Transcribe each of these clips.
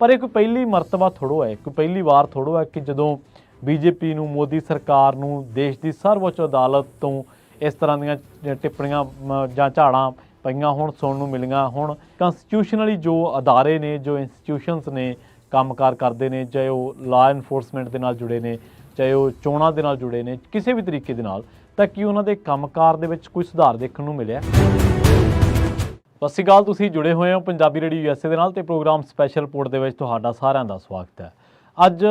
पर यह कोई पहली मरतबा थोड़ो है, कोई पहली वार थोड़ो है कि जदों बीजेपी नूं मोदी सरकार नूं देश की सर्वोच्च अदालत तो इस तरह ਦੀਆਂ ਟਿੱਪਣੀਆਂ ਜਾਂ ਝਾੜਾਂ ਪਈਆਂ ਹੋਣ ਸੁਣਨ ਨੂੰ ਮਿਲੀਆਂ ਹੋਣ। ਕੰਸਟੀਟਿਊਸ਼ਨਲੀ जो ਅਦਾਰੇ ਨੇ, जो ਇੰਸਟੀਟਿਊਸ਼ਨਸ ਨੇ ਕੰਮਕਾਰ ਕਰਦੇ ਨੇ, ਚਾਹੇ ਉਹ ਲਾ ਇਨਫੋਰਸਮੈਂਟ ਦੇ ਨਾਲ ਜੁੜੇ ਨੇ, ਚਾਹੇ ਉਹ ਚੋਣਾਂ ਦੇ ਨਾਲ ਜੁੜੇ ਨੇ, ਕਿਸੇ ਵੀ ਤਰੀਕੇ ਦੇ ਨਾਲ, ਤਾਂ ਕੀ ਉਹਨਾਂ ਦੇ ਕੰਮਕਾਰ ਦੇ ਵਿੱਚ ਕੋਈ ਸੁਧਾਰ ਦੇਖਣ ਨੂੰ ਮਿਲਿਆ? ਸਤਿ ਸ਼੍ਰੀ ਅਕਾਲ, ਤੁਸੀਂ ਜੁੜੇ ਹੋਏ ਹੋ ਪੰਜਾਬੀ ਰੇਡੀਓ USA ਦੇ ਨਾਲ ਤੇ ਪ੍ਰੋਗਰਾਮ ਸਪੈਸ਼ਲ ਰਿਪੋਰਟ ਦੇ ਵਿੱਚ ਤੁਹਾਡਾ ਸਾਰਿਆਂ ਦਾ ਸਵਾਗਤ ਹੈ। ਅੱਜ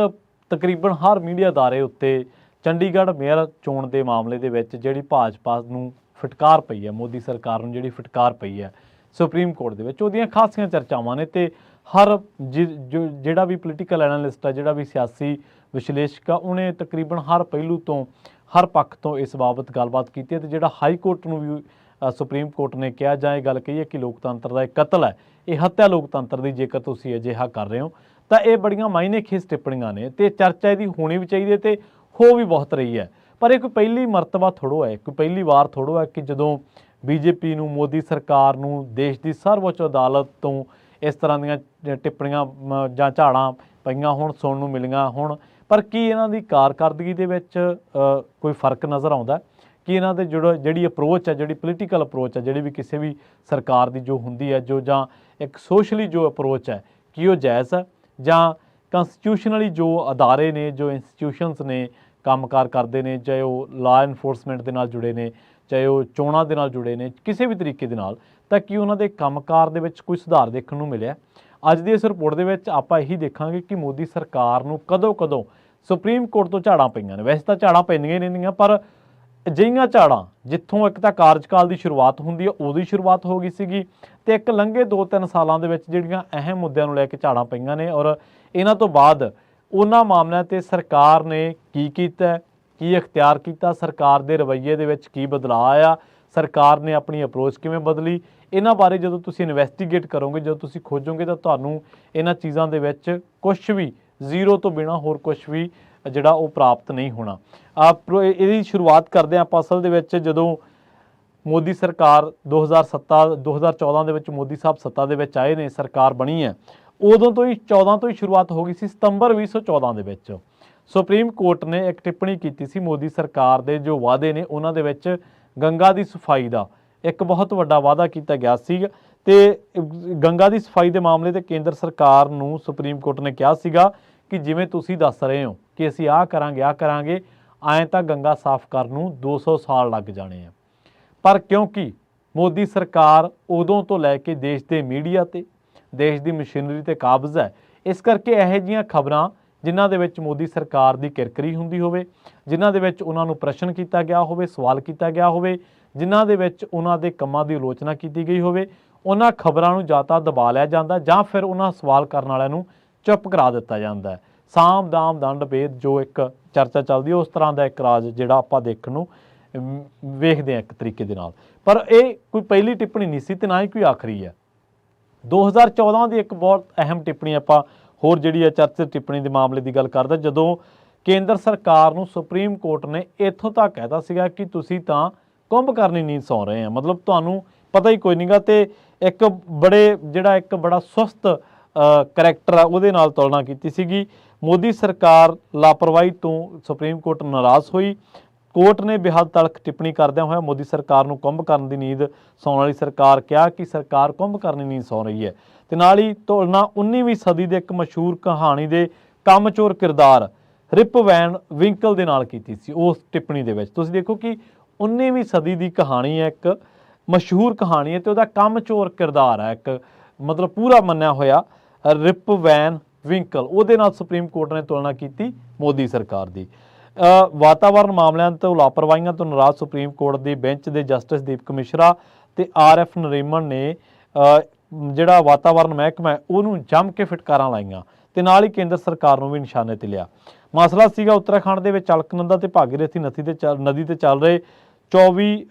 ਤਕਰੀਬਨ ਹਰ ਮੀਡੀਆ ਅਦਾਰੇ ਉੱਤੇ ਚੰਡੀਗੜ੍ਹ ਮੇਅਰ ਚੋਣ ਦੇ ਮਾਮਲੇ ਦੇ ਵਿੱਚ ਜਿਹੜੀ ਭਾਜਪਾ ਨੂੰ ਫਟਕਾਰ ਪਈ ਹੈ, ਮੋਦੀ ਸਰਕਾਰ ਨੂੰ ਜਿਹੜੀ ਫਟਕਾਰ ਪਈ ਹੈ ਸੁਪਰੀਮ ਕੋਰਟ ਦੇ ਵਿੱਚ, ਉਹਦੀਆਂ ਖਾਸੀਆਂ ਚਰਚਾਵਾਂ ਨੇ ਤੇ ਹਰ ਜਿਹੜਾ ਵੀ ਪੋਲੀਟੀਕਲ ਐਨਾਲਿਸਟ ਹੈ, ਜਿਹੜਾ ਵੀ ਸਿਆਸੀ ਵਿਸ਼ਲੇਸ਼ਕ ਆ, ਉਹਨੇ ਤਕਰੀਬਨ ਹਰ ਪਹਿਲੂ ਤੋਂ, ਹਰ ਪੱਖ ਤੋਂ ਇਸ ਬਾਬਤ ਗੱਲਬਾਤ ਕੀਤੀ ਹੈ। ਤੇ ਜਿਹੜਾ ਹਾਈ ਕੋਰਟ ਨੂੰ ਵੀ ਸੁਪਰੀਮ ਕੋਰਟ ਨੇ ਕਿਹਾ, ਜਾਂ ਇਹ ਗੱਲ ਕਹੀਏ ਕਿ ਲੋਕਤੰਤਰ ਦਾ ਇਹ ਕਤਲ ਹੈ, ਇਹ ਹੱਤਿਆ ਲੋਕਤੰਤਰ ਦੀ ਜੇਕਰ ਤੁਸੀਂ ਅਜਿਹਾ ਕਰ ਰਹੇ ਹੋ ਤਾਂ ਇਹ ਬੜੀਆਂ ਮਾਇਨੇਖੇਜ਼ ਟਿੱਪਣੀਆਂ ਨੇ ਤੇ ਚਰਚਾ ਇਹਦੀ ਹੋਣੀ ਵੀ ਚਾਹੀਦੀ ਹੈ ਤੇ ਹੋ ਵੀ ਬਹੁਤ ਰਹੀ ਹੈ। ਪਰ ਇਹ ਕੋਈ ਪਹਿਲੀ ਮਰਤਬਾ ਥੋੜੋ ਹੈ, ਕੋਈ ਪਹਿਲੀ ਵਾਰ ਥੋੜੋ ਹੈ ਕਿ ਜਦੋਂ ਬੀਜੇਪੀ ਨੂੰ, ਮੋਦੀ ਸਰਕਾਰ ਨੂੰ ਦੇਸ਼ ਦੀ ਸਰਵੋੱਚ ਅਦਾਲਤ ਤੋਂ ਇਸ ਤਰ੍ਹਾਂ ਦੀਆਂ ਟਿੱਪਣੀਆਂ ਜਾਂ ਝਾੜਾਂ ਪਈਆਂ ਹੋਣ, ਸੁਣਨ ਨੂੰ ਮਿਲੀਆਂ ਹੋਣ। ਪਰ ਕੀ ਇਹਨਾਂ ਦੀ ਕਾਰਕਰਦਗੀ ਦੇ ਵਿੱਚ ਕੋਈ ਫਰਕ ਨਜ਼ਰ ਆਉਂਦਾ ਕਿ ਇਹਨਾਂ ਦੇ ਜਿਹੜੀ ਅਪਰੋਚ ਹੈ, ਜਿਹੜੀ ਪੋਲੀਟੀਕਲ ਅਪਰੋਚ ਹੈ, ਜਿਹੜੀ ਵੀ ਕਿਸੇ ਵੀ ਸਰਕਾਰ ਦੀ ਜੋ ਹੁੰਦੀ ਹੈ, ਜੋ ਜਾਂ ਇੱਕ ਸੋਸ਼ਲੀ ਜੋ ਅਪਰੋਚ ਹੈ, ਕੀ ਉਹ ਜਾਇਜ਼ ਹੈ? ਜਾਂ ਕੰਸਟੀਟਿਊਸ਼ਨਲੀ ਜੋ ਅਦਾਰੇ ਨੇ, ਜੋ ਇੰਸਟੀਟਿਊਸ਼ਨਸ ਨੇ ਕੰਮਕਾਰ ਕਰਦੇ ਨੇ, ਚਾਹੇ ਉਹ ਲਾ ਇਨਫੋਰਸਮੈਂਟ ਦੇ ਨਾਲ ਜੁੜੇ ਨੇ, ਚਾਹੇ ਉਹ ਚੋਣਾਂ ਦੇ ਨਾਲ ਜੁੜੇ ਨੇ, ਕਿਸੇ ਵੀ ਤਰੀਕੇ ਦੇ ਨਾਲ, ਤਾਂ ਕੀ ਉਹਨਾਂ ਦੇ ਕੰਮਕਾਰ ਦੇ ਵਿੱਚ ਕੋਈ ਸੁਧਾਰ ਦੇਖਣ ਨੂੰ ਮਿਲਿਆ? ਅੱਜ ਦੀ ਇਸ ਰਿਪੋਰਟ ਦੇ ਵਿੱਚ ਆਪਾਂ ਇਹੀ ਦੇਖਾਂਗੇ ਕਿ ਮੋਦੀ ਸਰਕਾਰ ਨੂੰ ਕਦੋਂ ਸੁਪਰੀਮ ਕੋਰਟ ਤੋਂ ਝਾੜਾਂ ਪਈਆਂ ਨੇ। ਵੈਸੇ ਤਾਂ ਝਾੜਾਂ ਪੈਂਦੀਆਂ ਹੀ ਰਹਿੰਦੀਆਂ, ਪਰ ਅਜਿਹੀਆਂ ਝਾੜਾਂ ਜਿੱਥੋਂ ਇੱਕ ਤਾਂ ਕਾਰਜਕਾਲ ਦੀ ਸ਼ੁਰੂਆਤ ਹੁੰਦੀ ਹੈ, ਉਹਦੀ ਸ਼ੁਰੂਆਤ ਹੋ ਗਈ ਸੀਗੀ, ਤੇ ਇੱਕ ਲੰਘੇ 2-3 ਸਾਲਾਂ ਦੇ ਵਿੱਚ ਜਿਹੜੀਆਂ ਅਹਿਮ ਮੁੱਦਿਆਂ ਨੂੰ ਲੈ ਕੇ ਝਾੜਾਂ ਪਈਆਂ ਨੇ। ਔਰ ਇਹਨਾਂ ਤੋਂ ਬਾਅਦ ਉਹਨਾਂ ਮਾਮਲਿਆਂ 'ਤੇ ਸਰਕਾਰ ਨੇ ਕੀ ਕੀਤਾ, ਕੀ ਅਖਤਿਆਰ ਕੀਤਾ, ਸਰਕਾਰ ਦੇ ਰਵੱਈਏ ਦੇ ਵਿੱਚ ਕੀ ਬਦਲਾਅ ਆਇਆ, ਸਰਕਾਰ ਨੇ ਆਪਣੀ ਅਪਰੋਚ ਕਿਵੇਂ ਬਦਲੀ, ਇਹਨਾਂ ਬਾਰੇ ਜਦੋਂ ਤੁਸੀਂ ਇਨਵੈਸਟੀਗੇਟ ਕਰੋਗੇ, ਜਦੋਂ ਤੁਸੀਂ ਖੋਜੋਗੇ, ਤਾਂ ਤੁਹਾਨੂੰ ਇਹਨਾਂ ਚੀਜ਼ਾਂ ਦੇ ਵਿੱਚ ਕੁਛ ਵੀ ਜ਼ੀਰੋ ਤੋਂ ਬਿਨਾਂ ਹੋਰ ਕੁਛ ਵੀ ਜਿਹੜਾ ਉਹ ਪ੍ਰਾਪਤ ਨਹੀਂ ਹੋਣਾ। ਇਹਦੀ ਸ਼ੁਰੂਆਤ ਕਰਦੇ ਹਾਂ ਆਪਾਂ ਅਸਲ ਦੇ ਵਿੱਚ ਜਦੋਂ ਮੋਦੀ ਸਰਕਾਰ 2014 ਦੇ ਵਿੱਚ ਮੋਦੀ ਸਾਹਿਬ ਸੱਤਾ ਦੇ ਵਿੱਚ ਆਏ ਨੇ, ਸਰਕਾਰ ਬਣੀ ਹੈ, ਉਦੋਂ ਤੋਂ ਹੀ 14 ਤੋਂ ਹੀ ਸ਼ੁਰੂਆਤ ਹੋ ਗਈ ਸੀ। ਸਤੰਬਰ 2014 ਦੇ ਵਿੱਚ ਸੁਪਰੀਮ ਕੋਰਟ ਨੇ ਇੱਕ ਟਿੱਪਣੀ ਕੀਤੀ ਸੀ, ਮੋਦੀ ਸਰਕਾਰ ਦੇ ਜੋ ਵਾਅਦੇ ਨੇ ਉਹਨਾਂ ਦੇ ਵਿੱਚ ਗੰਗਾ ਦੀ ਸਫਾਈ ਦਾ ਇੱਕ ਬਹੁਤ ਵੱਡਾ ਵਾਅਦਾ ਕੀਤਾ ਗਿਆ ਸੀ। ਤੇ ਗੰਗਾ ਦੀ ਸਫਾਈ ਦੇ ਮਾਮਲੇ 'ਤੇ ਕੇਂਦਰ ਸਰਕਾਰ ਨੂੰ ਸੁਪਰੀਮ ਕੋਰਟ ਨੇ ਕਿਹਾ ਸੀਗਾ ਕਿ ਜਿਵੇਂ ਤੁਸੀਂ ਦੱਸ ਰਹੇ ਹੋ ਕਿ ਅਸੀਂ ਆਹ ਕਰਾਂਗੇ, ਐਂ ਤਾਂ ਗੰਗਾ ਸਾਫ਼ ਕਰਨ ਨੂੰ 200 ਸਾਲ ਲੱਗ ਜਾਣੇ ਆ। ਪਰ ਕਿਉਂਕਿ ਮੋਦੀ ਸਰਕਾਰ ਉਦੋਂ ਤੋਂ ਲੈ ਕੇ ਦੇਸ਼ ਦੇ ਮੀਡੀਆ 'ਤੇ, ਦੇਸ਼ ਦੀ ਮਸ਼ੀਨਰੀ 'ਤੇ ਕਾਬਜ਼ ਹੈ, ਇਸ ਕਰਕੇ ਇਹੋ ਜਿਹੀਆਂ ਖਬਰਾਂ ਜਿਨ੍ਹਾਂ ਦੇ ਵਿੱਚ ਮੋਦੀ ਸਰਕਾਰ ਦੀ ਕਿਰਕਰੀ ਹੁੰਦੀ ਹੋਵੇ, ਜਿਨ੍ਹਾਂ ਦੇ ਵਿੱਚ ਉਹਨਾਂ ਨੂੰ ਪ੍ਰਸ਼ਨ ਕੀਤਾ ਗਿਆ ਹੋਵੇ, ਸਵਾਲ ਕੀਤਾ ਗਿਆ ਹੋਵੇ, ਜਿਨ੍ਹਾਂ ਦੇ ਵਿੱਚ ਉਹਨਾਂ ਦੇ ਕੰਮਾਂ ਦੀ ਆਲੋਚਨਾ ਕੀਤੀ ਗਈ ਹੋਵੇ, ਉਹਨਾਂ ਖਬਰਾਂ ਨੂੰ ਜਾਂ ਤਾਂ ਦਬਾ ਲਿਆ ਜਾਂਦਾ ਜਾਂ ਫਿਰ ਉਹਨਾਂ ਸਵਾਲ ਕਰਨ ਵਾਲਿਆਂ ਨੂੰ ਚੁੱਪ ਕਰਾ ਦਿੱਤਾ ਜਾਂਦਾ ਹੈ। ਸਾਮ ਦਾਮ ਦੰਡ ਭੇਦ ਜੋ ਇੱਕ ਚਰਚਾ ਚੱਲਦੀ ਹੈ, ਉਸ ਤਰ੍ਹਾਂ ਦਾ ਇੱਕ ਰਾਜ ਜਿਹੜਾ ਆਪਾਂ ਦੇਖਣ ਨੂੰ ਵੇਖਦੇ ਹਾਂ ਇੱਕ ਤਰੀਕੇ ਦੇ ਨਾਲ। ਪਰ ਇਹ ਕੋਈ ਪਹਿਲੀ ਟਿੱਪਣੀ ਨਹੀਂ ਸੀ ਤੇ ਨਾ ਹੀ ਕੋਈ ਆਖਰੀ ਹੈ। 2014 ਦੀ ਇੱਕ ਬਹੁਤ ਅਹਿਮ ਟਿੱਪਣੀ ਆਪਾਂ ਹੋਰ ਜਿਹੜੀ ਹੈ ਚਰਚਿਤ ਟਿੱਪਣੀ ਦੇ ਮਾਮਲੇ ਦੀ ਗੱਲ ਕਰਦਾ, ਜਦੋਂ ਕੇਂਦਰ ਸਰਕਾਰ ਨੂੰ ਸੁਪਰੀਮ ਕੋਰਟ ਨੇ ਇੱਥੋਂ ਤੱਕ ਕਹਿਤਾ ਸੀਗਾ ਕਿ ਤੁਸੀਂ ਤਾਂ ਕੁੰਭਕਰਨੀ ਨੀਂਦ ਸੌਂ ਰਹੇ ਆ, ਮਤਲਬ ਤੁਹਾਨੂੰ ਪਤਾ ਹੀ ਕੋਈ ਨਹੀਂਗਾ, ਤੇ ਇੱਕ ਬੜਾ ਸੁਸਤ ਕਰੈਕਟਰ ਆ ਉਹਦੇ ਨਾਲ ਤੁਲਨਾ ਕੀਤੀ ਸੀਗੀ। ਮੋਦੀ ਸਰਕਾਰ ਲਾਪਰਵਾਹੀ ਤੋਂ ਸੁਪਰੀਮ ਕੋਰਟ ਨਾਰਾਜ਼ ਹੋਈ। ਕੋਰਟ ਨੇ ਬੇਹੱਦ ਤਲਖ ਟਿੱਪਣੀ ਕਰਦਿਆਂ ਹੋਇਆ ਮੋਦੀ ਸਰਕਾਰ ਨੂੰ ਕੁੰਭਕਰਨ ਦੀ ਨੀਂਦ ਸੌਣ ਵਾਲੀ ਸਰਕਾਰ ਕਿਹਾ ਕਿ ਸਰਕਾਰ ਕੁੰਭਕਰਨੀ ਨੀਂਦ ਸੌ ਰਹੀ ਹੈ। ਤੇ ਨਾਲ ਹੀ ਤੁਲਨਾ 19ਵੀਂ ਸਦੀ ਦੇ ਇੱਕ ਮਸ਼ਹੂਰ ਕਹਾਣੀ ਦੇ ਕੰਮਚੋਰ ਕਿਰਦਾਰ ਰਿਪ ਵੈਨ ਵਿੰਕਲ ਦੇ ਨਾਲ ਕੀਤੀ ਸੀ। ਉਸ ਟਿੱਪਣੀ ਦੇ ਵਿੱਚ ਤੁਸੀਂ ਦੇਖੋ ਕਿ 19ਵੀਂ ਸਦੀ ਦੀ ਕਹਾਣੀ ਹੈ, ਇੱਕ ਮਸ਼ਹੂਰ ਕਹਾਣੀ ਹੈ, ਤੇ ਉਹਦਾ ਕੰਮਚੋਰ ਕਿਰਦਾਰ ਹੈ ਇੱਕ, ਮਤਲਬ ਪੂਰਾ ਮੰਨਿਆ ਹੋਇਆ ਰਿਪ ਵੈਨ ਵਿੰਕਲ, ਉਹਦੇ ਨਾਲ ਸੁਪਰੀਮ ਕੋਰਟ ਨੇ ਤੁਲਨਾ ਕੀਤੀ ਮੋਦੀ ਸਰਕਾਰ ਦੀ। ਵਾਤਾਵਰਨ ਮਾਮਲਿਆਂ ਤੋਂ ਲਾਪਰਵਾਹੀਆਂ ਤੋਂ ਨਾਰਾਜ਼ ਸੁਪਰੀਮ ਕੋਰਟ ਦੀ ਬੈਂਚ ਦੇ ਜਸਟਿਸ ਦੀਪਕ ਮਿਸ਼ਰਾ ਤੇ RF ਨਰੀਮਨ ਨੇ ਜਿਹੜਾ ਵਾਤਾਵਰਨ ਮਹਿਕਮਾ ਉਹਨੂੰ ਜੰਮ ਕੇ ਫਿਟਕਾਰਾਂ ਲਾਈਆਂ ਤੇ ਨਾਲ ਹੀ ਕੇਂਦਰ ਸਰਕਾਰ ਨੂੰ ਵੀ ਨਿਸ਼ਾਨੇ ਤੇ ਲਿਆ। ਮਸਲਾ ਸੀਗਾ ਉੱਤਰਾਖੰਡ ਦੇ ਵਿੱਚ ਅਲਕਨੰਦਾ ਤੇ ਭਾਗੀਰਥੀ ਨਦੀ ਤੇ ਚੱਲ ਰਹੇ 24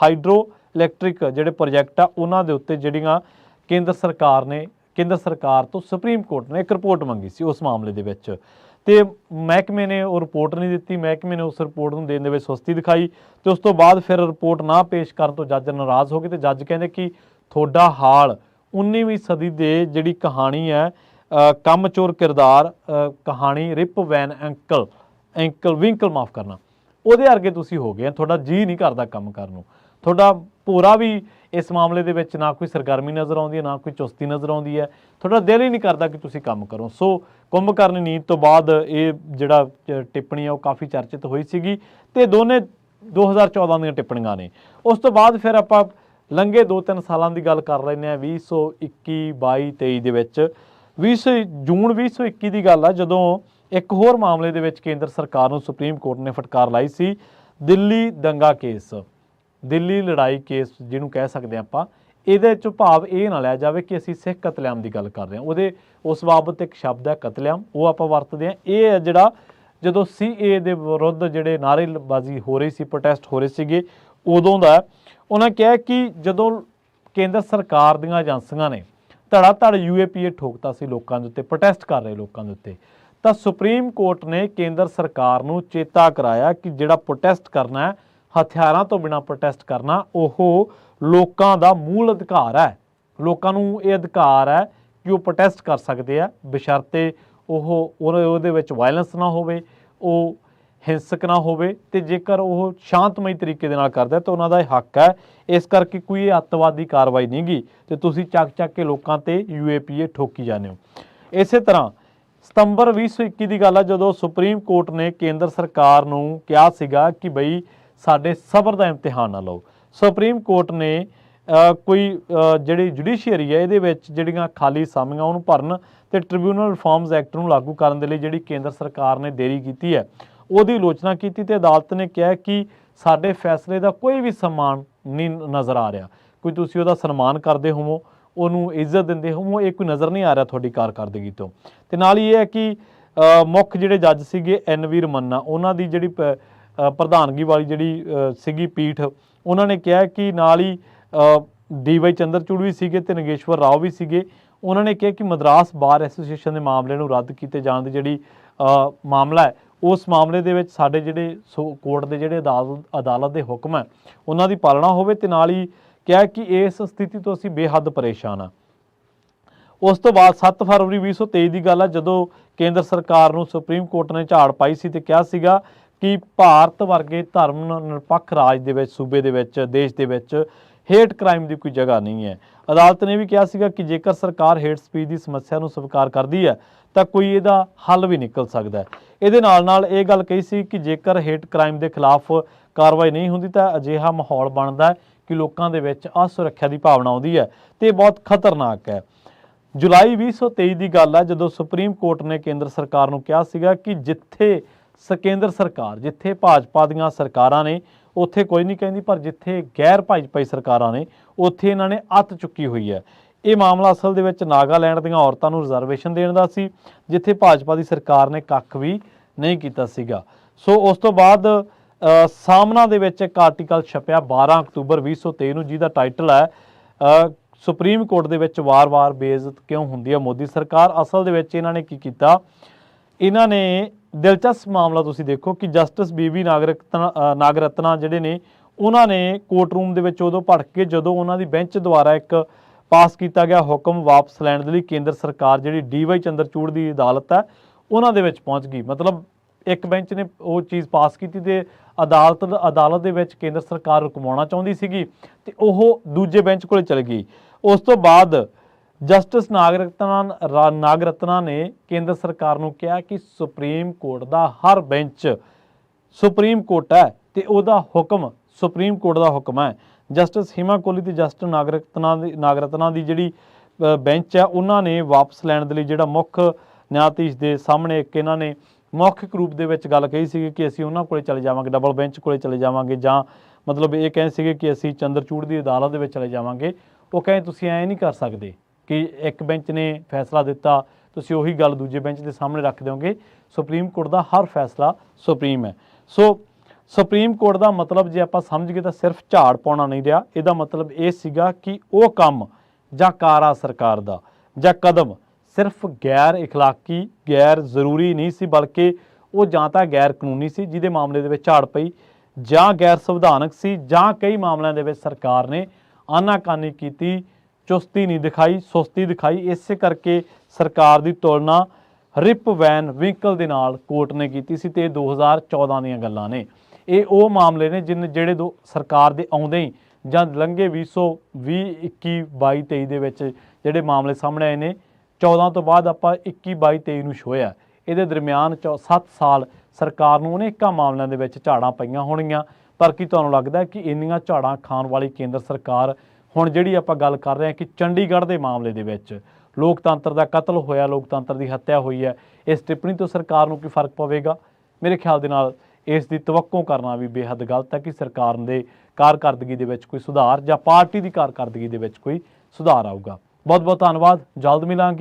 ਹਾਈਡਰੋ ਇਲੈਕਟ੍ਰਿਕ ਜਿਹੜੇ ਪ੍ਰੋਜੈਕਟ ਆ ਉਹਨਾਂ ਦੇ ਉੱਤੇ ਜਿਹੜੀਆਂ ਕੇਂਦਰ ਸਰਕਾਰ ਤੋਂ ਸੁਪਰੀਮ ਕੋਰਟ ਨੇ ਇੱਕ ਰਿਪੋਰਟ ਮੰਗੀ ਸੀ ਉਸ ਮਾਮਲੇ ਦੇ ਵਿੱਚ, ਤੇ ਮਹਿਕਮੇ ਨੇ ਉਹ ਰਿਪੋਰਟ ਨਹੀਂ ਦਿੱਤੀ। ਮਹਿਕਮੇ ਨੇ ਉਸ ਰਿਪੋਰਟ ਨੂੰ ਦੇਣ ਦੇ ਵਿੱਚ ਸੁਸਤੀ ਦਿਖਾਈ ਤੇ ਉਸ ਤੋਂ ਬਾਅਦ ਫਿਰ ਰਿਪੋਰਟ ਨਾ ਪੇਸ਼ ਕਰਨ ਤੋਂ ਜੱਜ ਨਾਰਾਜ਼ ਹੋ ਗਏ ਤੇ ਜੱਜ ਕਹਿੰਦੇ ਕਿ ਤੁਹਾਡਾ ਹਾਲ 19ਵੀਂ ਸਦੀ ਦੇ ਜਿਹੜੀ ਕਹਾਣੀ ਹੈ ਕੰਮ ਚੋਰ ਕਿਰਦਾਰ ਕਹਾਣੀ ਰਿਪ ਵੈਨ ਐਂਕਲ ਵਿੰਕਲ ਮਾਫ ਕਰਨਾ, ਉਹਦੇ ਵਰਗੇ ਤੁਸੀਂ ਹੋ ਗਏ। ਤੁਹਾਡਾ ਜੀ ਨਹੀਂ ਕਰਦਾ ਕੰਮ ਕਰਨ ਨੂੰ, ਤੁਹਾਡਾ ਭੋਰਾ ਵੀ ਇਸ ਮਾਮਲੇ ਦੇ ਵਿੱਚ ਨਾ ਕੋਈ ਸਰਗਰਮੀ ਨਜ਼ਰ ਆਉਂਦੀ ਹੈ, ਨਾ ਕੋਈ ਚੁਸਤੀ ਨਜ਼ਰ ਆਉਂਦੀ ਹੈ, ਤੁਹਾਡਾ ਦਿਲ ਹੀ ਨਹੀਂ ਕਰਦਾ ਕਿ ਤੁਸੀਂ ਕੰਮ ਕਰੋ। ਸੋ ਕੁੰਭਕਰਨ ਨੀਂਦ ਤੋਂ ਬਾਅਦ ਇਹ ਜਿਹੜਾ ਟਿੱਪਣੀ ਆ ਉਹ ਕਾਫੀ ਚਰਚਿਤ ਹੋਈ ਸੀਗੀ, ਤੇ ਦੋਨੇ 2014 ਦੀਆਂ ਟਿੱਪਣੀਆਂ ਨੇ। ਉਸ ਤੋਂ ਬਾਅਦ ਫਿਰ ਆਪਾਂ ਲੰਘੇ 2-3 ਸਾਲਾਂ ਦੀ ਗੱਲ ਕਰ ਲੈਂਦੇ ਹਾਂ, 2021, 22, 23 ਦੇ ਵਿੱਚ। ਜੂਨ 2021 ਦੀ ਗੱਲ ਆ, ਜਦੋਂ ਇੱਕ ਹੋਰ ਮਾਮਲੇ ਦੇ ਵਿੱਚ ਕੇਂਦਰ ਸਰਕਾਰ ਨੂੰ ਸੁਪਰੀਮ ਕੋਰਟ ਨੇ ਫਟਕਾਰ ਲਾਈ ਸੀ, ਦਿੱਲੀ ਦੰਗਾ ਕੇਸ, ਦਿੱਲੀ ਲੜਾਈ ਕੇਸ ਜਿਹਨੂੰ ਕਹਿ ਸਕਦੇ ਆਪਾਂ। ਇਹਦੇ 'ਚ ਭਾਵ ਇਹ ਨਾ ਲਿਆ ਜਾਵੇ ਕਿ ਅਸੀਂ ਸਿੱਖ ਕਤਲੇਆਮ ਦੀ ਗੱਲ ਕਰ ਰਹੇ ਹਾਂ, ਉਸ ਬਾਬਤ ਇੱਕ ਸ਼ਬਦ ਹੈ ਕਤਲੇਆਮ, ਉਹ ਆਪਾਂ ਵਰਤਦੇ ਹਾਂ। ਇਹ ਹੈ ਜਿਹੜਾ ਜਦੋਂ CAA ਦੇ ਵਿਰੁੱਧ ਜਿਹੜੇ ਨਾਅਰੇਬਾਜ਼ੀ ਹੋ ਰਹੀ ਸੀ, ਪ੍ਰੋਟੈਸਟ ਹੋ ਰਹੇ ਸੀਗੇ, ਉਦੋਂ ਦਾ ਉਹਨਾਂ ਕਿਹਾ ਕਿ ਜਦੋਂ ਕੇਂਦਰ ਸਰਕਾਰ ਦੀਆਂ ਏਜੰਸੀਆਂ ਨੇ ਧੜਾ ਧੜ UAPA ਠੋਕਤਾ ਸੀ ਲੋਕਾਂ ਦੇ ਉੱਤੇ, ਪ੍ਰੋਟੈਸਟ ਕਰ ਰਹੇ ਲੋਕਾਂ ਦੇ ਉੱਤੇ, ਤਾਂ ਸੁਪਰੀਮ ਕੋਰਟ ਨੇ ਕੇਂਦਰ ਸਰਕਾਰ ਨੂੰ ਚੇਤਾ ਕਰਾਇਆ ਕਿ ਜਿਹੜਾ ਪ੍ਰੋਟੈਸਟ ਕਰਨਾ ਹੈ, ਹਥਿਆਰਾਂ ਤੋਂ ਬਿਨਾਂ ਪ੍ਰੋਟੈਸਟ ਕਰਨਾ, ਉਹ ਲੋਕਾਂ ਦਾ ਮੂਲ ਅਧਿਕਾਰ ਹੈ। ਲੋਕਾਂ ਨੂੰ ਇਹ ਅਧਿਕਾਰ ਹੈ ਕਿ ਉਹ ਪ੍ਰੋਟੈਸਟ ਕਰ ਸਕਦੇ ਆ, ਬਸ਼ਰਤੇ ਉਹਦੇ ਵਿੱਚ ਵਾਇਲੈਂਸ ਨਾ ਹੋਵੇ, ਉਹ ਹਿੰਸਕ ਨਾ ਹੋਵੇ, ਤੇ ਜੇਕਰ ਉਹ ਸ਼ਾਂਤਮਈ ਤਰੀਕੇ ਦੇ ਨਾਲ ਕਰਦਾ ਤਾਂ ਉਹਨਾਂ ਦਾ ਇਹ ਹੱਕ ਹੈ। ਇਸ ਕਰਕੇ ਕੋਈ ਇਹ ਅੱਤਵਾਦੀ ਕਾਰਵਾਈ ਨਹੀਂ ਗੀ ਤੇ ਤੁਸੀਂ ਚੱਕ ਕੇ ਲੋਕਾਂ ਤੇ UAPA ਠੋਕੀ ਜਾਂਦੇ ਹੋ। ਇਸੇ ਤਰ੍ਹਾਂ ਸਤੰਬਰ 2021 ਦੀ ਗੱਲ ਆ, ਜਦੋਂ ਸੁਪਰੀਮ ਕੋਰਟ ਨੇ ਕੇਂਦਰ ਸਰਕਾਰ ਨੂੰ ਕਿਹਾ ਸੀਗਾ ਕਿ ਬਈ ਸਾਡੇ ਸਬਰ ਦਾ ਇਮਤਿਹਾਨ ਨਾ ਲਓ। ਸੁਪਰੀਮ ਕੋਰਟ ਨੇ ਕੋਈ ਜਿਹੜੀ ਜੁਡੀਸ਼ੀਅਰੀ ਹੈ ਇਹਦੇ ਵਿੱਚ ਜਿਹੜੀਆਂ ਖਾਲੀ ਅਸਾਮੀਆਂ ਉਹਨੂੰ ਭਰਨ ਤੇ ਟ੍ਰਿਬਿਊਨਲ ਰਿਫਾਰਮਸ ਐਕਟ ਨੂੰ ਲਾਗੂ ਕਰਨ ਦੇ ਲਈ ਜਿਹੜੀ ਕੇਂਦਰ ਸਰਕਾਰ ਨੇ ਦੇਰੀ ਕੀਤੀ ਹੈ, ਉਹਦੀ ਆਲੋਚਨਾ ਕੀਤੀ ਤੇ ਅਦਾਲਤ ਨੇ ਕਿਹਾ ਕਿ ਸਾਡੇ ਫੈਸਲੇ ਦਾ ਕੋਈ ਵੀ ਸਨਮਾਨ ਨਹੀਂ ਨਜ਼ਰ ਆ ਰਿਹਾ, ਕੋਈ ਤੁਸੀਂ ਉਹਦਾ ਸਨਮਾਨ ਕਰਦੇ ਹੋਵੋ, ਉਹਨੂੰ ਇੱਜ਼ਤ ਦਿੰਦੇ ਹੋਵੋ, ਇਹ ਕੋਈ ਨਜ਼ਰ ਨਹੀਂ ਆ ਰਿਹਾ ਤੁਹਾਡੀ ਕਾਰਕਰਦਗੀ ਤੋਂ। ਤੇ ਨਾਲ ਹੀ ਇਹ ਹੈ ਕਿ ਮੁੱਖ ਜਿਹੜੇ ਜੱਜ ਸੀਗੇ NV ਰਮੰਨਾ, ਉਹਨਾਂ ਦੀ ਜਿਹੜੀ ਪ੍ਰਧਾਨਗੀ ਵਾਲੀ ਜਿਹੜੀ ਸੀਗੀ ਪੀਠ, ਉਹਨਾਂ ਨੇ ਕਿਹਾ ਕਿ ਨਾਲ ਹੀ DY ਚੰਦਰਚੂੜ ਵੀ ਸੀਗੇ ਤੇ ਨਗੇਸ਼ਵਰ ਰਾਓ ਵੀ ਸੀਗੇ। ਉਹਨਾਂ ਨੇ ਕਿਹਾ ਕਿ ਮਦਰਾਸ ਬਾਰ ਐਸੋਸੀਏਸ਼ਨ ਦੇ ਮਾਮਲੇ ਨੂੰ ਰੱਦ ਕੀਤੇ ਜਾਣ ਦੀ ਜਿਹੜੀ ਮਾਮਲਾ ਹੈ, ਉਸ ਮਾਮਲੇ ਦੇ ਵਿੱਚ ਸਾਡੇ ਜਿਹੜੇ ਕੋਰਟ ਦੇ ਜਿਹੜੇ ਅਦਾਲਤ ਦੇ ਹੁਕਮ ਹੈ ਉਹਨਾਂ ਦੀ ਪਾਲਣਾ ਹੋਵੇ, ਤੇ ਨਾਲ ਹੀ ਕਿਹਾ ਕਿ ਇਸ ਸਥਿਤੀ ਤੋਂ ਅਸੀਂ ਬੇਹੱਦ ਪਰੇਸ਼ਾਨ ਹਾਂ। ਉਸ ਤੋਂ ਬਾਅਦ 7 ਫਰਵਰੀ 2023 ਦੀ ਗੱਲ ਹੈ, ਜਦੋਂ ਕੇਂਦਰ ਸਰਕਾਰ ਨੂੰ ਸੁਪਰੀਮ ਕੋਰਟ ਨੇ ਝਾੜ ਪਾਈ ਸੀ ਤੇ ਕਿਹਾ ਸੀਗਾ ਕਿ ਭਾਰਤ ਵਰਗੇ ਧਰਮ ਨਿਰਪੱਖ ਰਾਜ ਦੇ ਵਿੱਚ, ਸੂਬੇ ਦੇ ਵਿੱਚ, ਦੇਸ਼ ਦੇ ਵਿੱਚ ਹੇਟ ਕ੍ਰਾਈਮ ਦੀ ਕੋਈ ਜਗ੍ਹਾ ਨਹੀਂ ਹੈ। ਅਦਾਲਤ ਨੇ ਵੀ ਕਿਹਾ ਸੀਗਾ ਕਿ ਜੇਕਰ ਸਰਕਾਰ ਹੇਟ ਸਪੀਚ ਦੀ ਸਮੱਸਿਆ ਨੂੰ ਸਵੀਕਾਰ ਕਰਦੀ ਹੈ ਤਾਂ ਕੋਈ ਇਹਦਾ ਹੱਲ ਵੀ ਨਿਕਲ ਸਕਦਾ ਹੈ। ਇਹਦੇ ਨਾਲ ਇਹ ਗੱਲ ਕਹੀ ਸੀ ਕਿ ਜੇਕਰ ਹੇਟ ਕ੍ਰਾਈਮ ਦੇ ਖਿਲਾਫ ਕਾਰਵਾਈ ਨਹੀਂ ਹੁੰਦੀ ਤਾਂ ਅਜਿਹਾ ਮਾਹੌਲ ਬਣਦਾ ਹੈ ਕਿ ਲੋਕਾਂ ਦੇ ਵਿੱਚ ਅਸੁਰੱਖਿਆ ਦੀ ਭਾਵਨਾ ਆਉਂਦੀ ਹੈ ਤੇ ਇਹ ਬਹੁਤ ਖਤਰਨਾਕ ਹੈ। ਜੁਲਾਈ 2023 ਦੀ ਗੱਲ ਹੈ, ਜਦੋਂ ਸੁਪਰੀਮ ਕੋਰਟ ਨੇ ਕੇਂਦਰ ਸਰਕਾਰ ਨੂੰ ਕਿਹਾ ਸੀਗਾ ਕਿ ਜਿੱਥੇ ਜਿੱਥੇ ਭਾਜਪਾ ਦੀਆਂ ਸਰਕਾਰਾਂ ਨੇ ਉੱਥੇ ਕੋਈ ਨਹੀਂ ਕਹਿੰਦੀ, ਪਰ ਜਿੱਥੇ ਗੈਰ ਭਾਜਪਾਈ ਸਰਕਾਰਾਂ ਨੇ ਉੱਥੇ ਇਹਨਾਂ ਨੇ ਅੱਤ ਚੁੱਕੀ ਹੋਈ ਹੈ। ਇਹ ਮਾਮਲਾ ਅਸਲ ਦੇ ਵਿੱਚ ਨਾਗਾਲੈਂਡ ਦੀਆਂ ਔਰਤਾਂ ਨੂੰ ਰਿਜ਼ਰਵੇਸ਼ਨ ਦੇਣ ਦਾ ਸੀ, ਜਿੱਥੇ ਭਾਜਪਾ ਦੀ ਸਰਕਾਰ ਨੇ ਕੱਖ ਵੀ ਨਹੀਂ ਕੀਤਾ ਸੀਗਾ। ਸੋ ਉਸ ਤੋਂ ਬਾਅਦ ਸਾਹਮਣਾ ਦੇ ਵਿੱਚ ਇੱਕ ਆਰਟੀਕਲ ਛਪਿਆ 12 ਅਕਤੂਬਰ 2023 ਨੂੰ, ਜਿਹਦਾ ਟਾਈਟਲ ਹੈ ਸੁਪਰੀਮ ਕੋਰਟ ਦੇ ਵਿੱਚ ਵਾਰ-ਵਾਰ ਬੇਇੱਜ਼ਤ ਕਿਉਂ ਹੁੰਦੀ ਹੈ ਮੋਦੀ ਸਰਕਾਰ। ਅਸਲ ਦੇ ਵਿੱਚ ਇਹਨਾਂ ਨੇ ਕੀ ਕੀਤਾ, ਇਹਨਾਂ ਨੇ ਦਿਲਚਸਪ ਮਾਮਲਾ ਤੁਸੀਂ ਦੇਖੋ ਕਿ ਜਸਟਿਸ BB ਨਾਗਰਤਨਾ ਜਿਹੜੇ ਨੇ, ਉਹਨਾਂ ਨੇ ਕੋਰਟ ਰੂਮ ਦੇ ਵਿੱਚ ਉਦੋਂ ਭੜਕ ਕੇ ਜਦੋਂ ਉਹਨਾਂ ਦੀ ਬੈਂਚ ਦੁਆਰਾ ਇੱਕ ਪਾਸ ਕੀਤਾ ਗਿਆ ਹੁਕਮ ਵਾਪਸ ਲੈਣ ਦੇ ਲਈ ਕੇਂਦਰ ਸਰਕਾਰ ਜਿਹੜੀ DY ਚੰਦਰਚੂੜ ਦੀ ਅਦਾਲਤ ਹੈ ਉਹਨਾਂ ਦੇ ਵਿੱਚ ਪਹੁੰਚ ਗਈ। ਮਤਲਬ ਇੱਕ ਬੈਂਚ ਨੇ ਉਹ ਚੀਜ਼ ਪਾਸ ਕੀਤੀ ਤੇ ਅਦਾਲਤ ਦੇ ਵਿੱਚ ਕੇਂਦਰ ਸਰਕਾਰ ਰੁਕਵਾਉਣਾ ਚਾਹੁੰਦੀ ਸੀਗੀ ਤੇ ਉਹ ਦੂਜੇ ਬੈਂਚ ਕੋਲੇ ਚਲ ਗਈ। ਉਸ ਤੋਂ ਬਾਅਦ ਜਸਟਿਸ ਨਾਗਰਤਨਾ ਨੇ ਕੇਂਦਰ ਸਰਕਾਰ ਨੂੰ ਕਿਹਾ ਕਿ ਸੁਪਰੀਮ ਕੋਰਟ ਦਾ ਹਰ ਬੈਂਚ ਸੁਪਰੀਮ ਕੋਰਟ ਹੈ ਤੇ ਉਹਦਾ ਹੁਕਮ ਸੁਪਰੀਮ ਕੋਰਟ ਦਾ ਹੁਕਮ ਹੈ। ਜਸਟਿਸ ਹਿਮਾ ਕੋਹਲੀ ਤੇ ਜਸਟਿਸ ਨਾਗਰਤਨਾ ਦੀ ਜਿਹੜੀ ਬੈਂਚ ਹੈ, ਉਹਨਾਂ ਨੇ ਵਾਪਸ ਲੈਣ ਦੇ ਲਈ ਜਿਹੜਾ ਮੁੱਖ ਨਿਆਂਧੀਸ਼ ਦੇ ਸਾਹਮਣੇ ਇੱਕ ਇਹਨਾਂ ਨੇ ਮੌਖਿਕ ਰੂਪ ਦੇ ਵਿੱਚ ਗੱਲ ਕਹੀ ਸੀਗੀ ਕਿ ਅਸੀਂ ਉਹਨਾਂ ਕੋਲੇ ਚਲੇ ਜਾਵਾਂਗੇ, ਡਬਲ ਬੈਂਚ ਕੋਲੇ ਚਲੇ ਜਾਵਾਂਗੇ, ਜਾਂ ਮਤਲਬ ਇਹ ਕਹਿੰਦੇ ਸੀਗੇ ਕਿ ਅਸੀਂ ਚੰਦਰਚੂੜ ਦੀ ਅਦਾਲਤ ਦੇ ਵਿੱਚ ਚਲੇ ਜਾਵਾਂਗੇ। ਉਹ ਕਹਿੰਦੇ ਤੁਸੀਂ ਐਂ ਨਹੀਂ ਕਰ ਸਕਦੇ ਕਿ ਇੱਕ ਬੈਂਚ ਨੇ ਫੈਸਲਾ ਦਿੱਤਾ ਤੁਸੀਂ ਉਹੀ ਗੱਲ ਦੂਜੇ ਬੈਂਚ ਦੇ ਸਾਹਮਣੇ ਰੱਖ ਦਿਓਗੇ। ਸੁਪਰੀਮ ਕੋਰਟ ਦਾ ਹਰ ਫੈਸਲਾ ਸੁਪਰੀਮ ਹੈ। ਸੋ ਸੁਪਰੀਮ ਕੋਰਟ ਦਾ ਮਤਲਬ ਜੇ ਆਪਾਂ ਸਮਝ ਗਏ ਤਾਂ ਸਿਰਫ ਝਾੜ ਪਾਉਣਾ ਨਹੀਂ ਰਿਹਾ, ਇਹਦਾ ਮਤਲਬ ਇਹ ਸੀਗਾ ਕਿ ਉਹ ਕੰਮ ਜਾਂ ਕਾਰਾ ਸਰਕਾਰ ਦਾ ਜਾਂ ਕਦਮ ਸਿਰਫ ਗੈਰ ਇਖਲਾਕੀ, ਗੈਰ ਜ਼ਰੂਰੀ ਨਹੀਂ ਸੀ, ਬਲਕਿ ਉਹ ਜਾਂ ਤਾਂ ਗੈਰ ਕਾਨੂੰਨੀ ਸੀ ਜਿਹਦੇ ਮਾਮਲੇ ਦੇ ਵਿੱਚ ਝਾੜ ਪਈ, ਜਾਂ ਗੈਰ ਸੰਵਿਧਾਨਕ ਸੀ, ਜਾਂ ਕਈ ਮਾਮਲਿਆਂ ਦੇ ਵਿੱਚ ਸਰਕਾਰ ਨੇ ਆਨਾਕਾਨੀ ਕੀਤੀ ਚੁਸਤੀ ਨਹੀਂ ਦਿਖਾਈ, ਸੁਸਤੀ ਦਿਖਾਈ। ਇਸੇ ਕਰਕੇ ਸਰਕਾਰ ਦੀ ਤੁਲਨਾ ਰਿਪ ਵੈਨ ਵਿੰਕਲ ਦੇ ਨਾਲ ਕੋਰਟ ਨੇ ਕੀਤੀ ਸੀ ਤੇ ਇਹ 2014 ਦੀਆਂ ਗੱਲਾਂ ਨੇ। ਇਹ ਉਹ ਮਾਮਲੇ ਨੇ ਜਿਹੜੇ ਸਰਕਾਰ ਦੇ ਆਉਂਦੇ ਹੀ ਜਾਂ ਲੰਘੇ 2020 21 22 23 ਦੇ ਵਿੱਚ ਜਿਹੜੇ ਮਾਮਲੇ ਸਾਹਮਣੇ ਆਏ ਨੇ। 14 ਤੋਂ ਬਾਅਦ ਆਪਾਂ 21 22 23 ਨੂੰ ਛੋਇਆ, ਇਹਦੇ ਦਰਮਿਆਨ 7 ਸਾਲ ਸਰਕਾਰ ਨੂੰ ਅਨੇਕਾਂ ਮਾਮਲਿਆਂ ਦੇ ਵਿੱਚ ਝਾੜਾਂ ਪਈਆਂ ਹੋਣਗੀਆਂ। ਪਰ ਕੀ ਤੁਹਾਨੂੰ ਲੱਗਦਾ ਕਿ ਇੰਨੀਆਂ ਝਾੜਾਂ ਖਾਣ ਵਾਲੀ ਕੇਂਦਰ ਸਰਕਾਰ ਹੁਣ ਜਿਹੜੀ ਆਪਾਂ ਗੱਲ ਕਰ ਰਹੇ ਹਾਂ ਕਿ ਚੰਡੀਗੜ੍ਹ ਦੇ ਮਾਮਲੇ ਦੇ ਵਿੱਚ ਲੋਕਤੰਤਰ ਦਾ ਕਤਲ ਹੋਇਆ, ਲੋਕਤੰਤਰ ਦੀ ਹੱਤਿਆ ਹੋਈ ਹੈ, ਇਸ ਟਿੱਪਣੀ ਤੋਂ ਸਰਕਾਰ ਨੂੰ ਕੀ ਫਰਕ ਪਵੇਗਾ? ਮੇਰੇ ਖਿਆਲ ਦੇ ਨਾਲ ਇਸ ਦੀ ਤਵੱਕੋ ਕਰਨਾ ਵੀ ਬੇਹੱਦ ਗਲਤ ਹੈ ਕਿ ਸਰਕਾਰ ਦੇ ਕਾਰਕਰਦਗੀ ਦੇ ਵਿੱਚ ਕੋਈ ਸੁਧਾਰ ਜਾਂ ਪਾਰਟੀ ਦੀ ਕਾਰਕਰਦਗੀ ਦੇ ਵਿੱਚ ਕੋਈ ਸੁਧਾਰ ਆਊਗਾ। ਬਹੁਤ ਬਹੁਤ ਧੰਨਵਾਦ, ਜਲਦ ਮਿਲਾਂਗੇ।